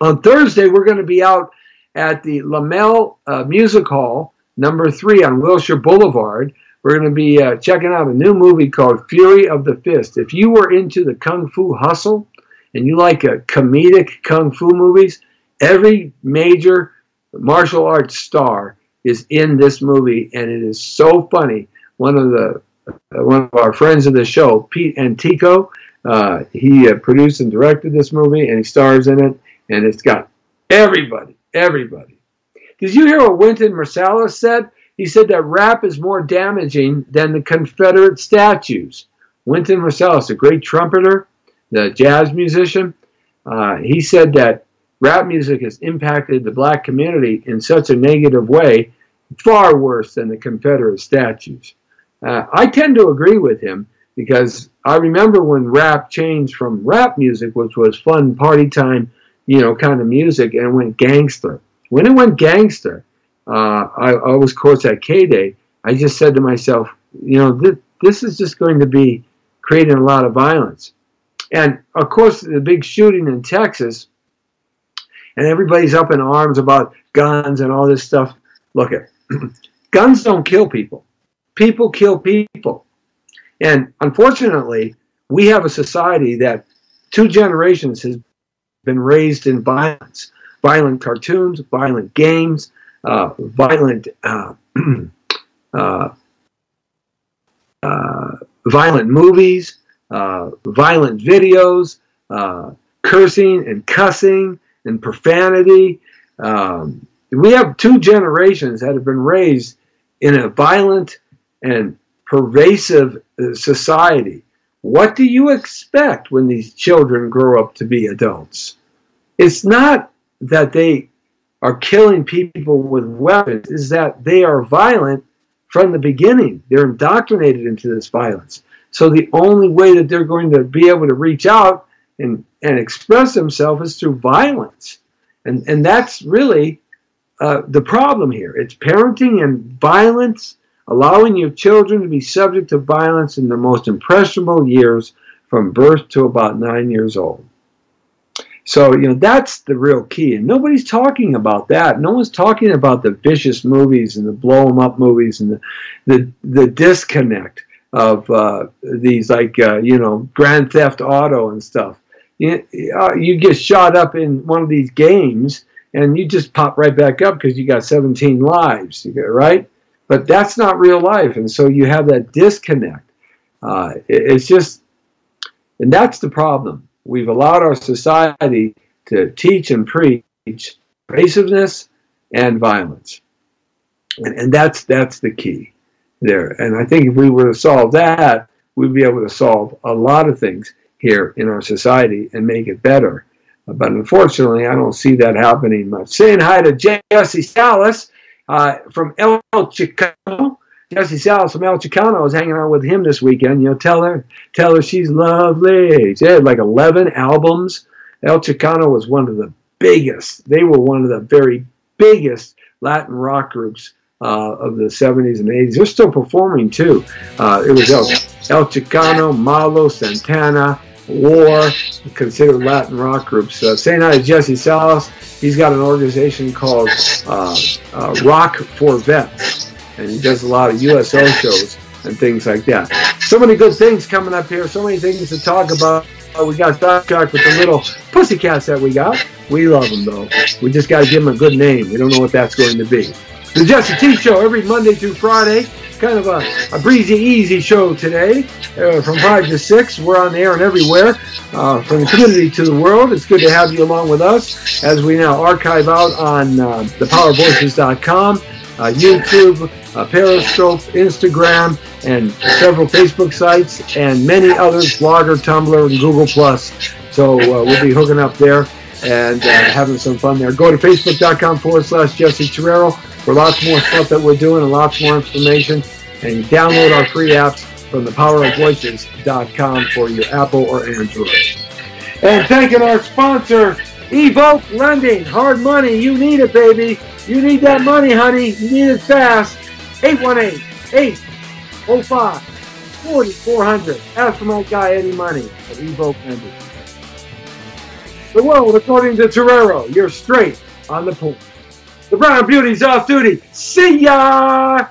[SPEAKER 2] On Thursday, we're going to be out at the Lamel Music Hall, number 3 on Wilshire Boulevard. We're going to be checking out a new movie called Fury of the Fist. If you were into the Kung Fu Hustle and you like comedic Kung Fu movies, every major martial arts star is in this movie, and it is so funny. One of our friends of the show, Pete Antico, He produced and directed this movie, and he stars in it, and it's got everybody. Did you hear what Wynton Marsalis said? He said that rap is more damaging than the Confederate statues. Wynton Marsalis, a great trumpeter, the jazz musician, he said that rap music has impacted the black community in such a negative way, far worse than the Confederate statues. I tend to agree with him because I remember when rap changed from rap music, which was fun party time, kind of music, and it went gangster. When it went gangster, I was, of course, at K-Day, I just said to myself, this is just going to be creating a lot of violence. And, of course, the big shooting in Texas, and everybody's up in arms about guns and all this stuff. Look, guns don't kill people. People kill people. And, unfortunately, we have a society that 2 generations has been raised in violence. Violent cartoons, violent games, violent movies, violent videos, cursing and cussing and profanity. We have 2 generations that have been raised in a violent and pervasive society. What do you expect when these children grow up to be adults? It's not that they are killing people with weapons, is that they are violent from the beginning. They're indoctrinated into this violence. So the only way that they're going to be able to reach out and express themselves is through violence. And that's really the problem here. It's parenting and violence, allowing your children to be subject to violence in the most impressionable years from birth to about 9 years old. So, that's the real key. And nobody's talking about that. No one's talking about the vicious movies and the blow 'em up movies and the disconnect of these, like, Grand Theft Auto and stuff. You get shot up in one of these games and you just pop right back up because you got 17 lives, right? But that's not real life. And so you have that disconnect. It's just, and that's the problem. We've allowed our society to teach and preach abrasiveness and violence. And that's the key there. And I think if we were to solve that, we'd be able to solve a lot of things here in our society and make it better. But unfortunately, I don't see that happening much. Saying hi to Jesse Salas from El Chicano. Jesse Salas from El Chicano. I was hanging out with him this weekend. Tell her she's lovely. She had like 11 albums. El Chicano was one of the biggest. They were one of the very biggest Latin rock groups of the 70s and 80s. They're still performing too. It was El Chicano, Malo, Santana, War, considered Latin rock groups. Saying hi to Jesse Salas. He's got an organization called Rock for Vets. And he does a lot of USO shows and things like that. So many good things coming up here. So many things to talk about. We got sidetracked with the little pussycats that we got. We love them, though. We just got to give them a good name. We don't know what that's going to be. The Jesse T Show every Monday through Friday. Kind of a breezy, easy show today. From 5 to 6. We're on the air and everywhere. From the community to the world. It's good to have you along with us as we now archive out on thepowervoices.com. YouTube, Periscope, Instagram, and several Facebook sites, and many others, Blogger, Tumblr, and Google+. So we'll be hooking up there and having some fun there. Go to facebook.com/Jesse Terrero for lots more stuff that we're doing and lots more information. And download our free apps from thepowerofvoices.com for your Apple or Android. And thanking our sponsor, Evoke Lending. Hard money. You need it, baby. You need that money, honey. You need it fast. 818-805-4400. Ask for my guy Eddie Money at Evoke Lending. The world, according to Terrero, you're straight on the point. The Brown Beauty's off duty. See ya!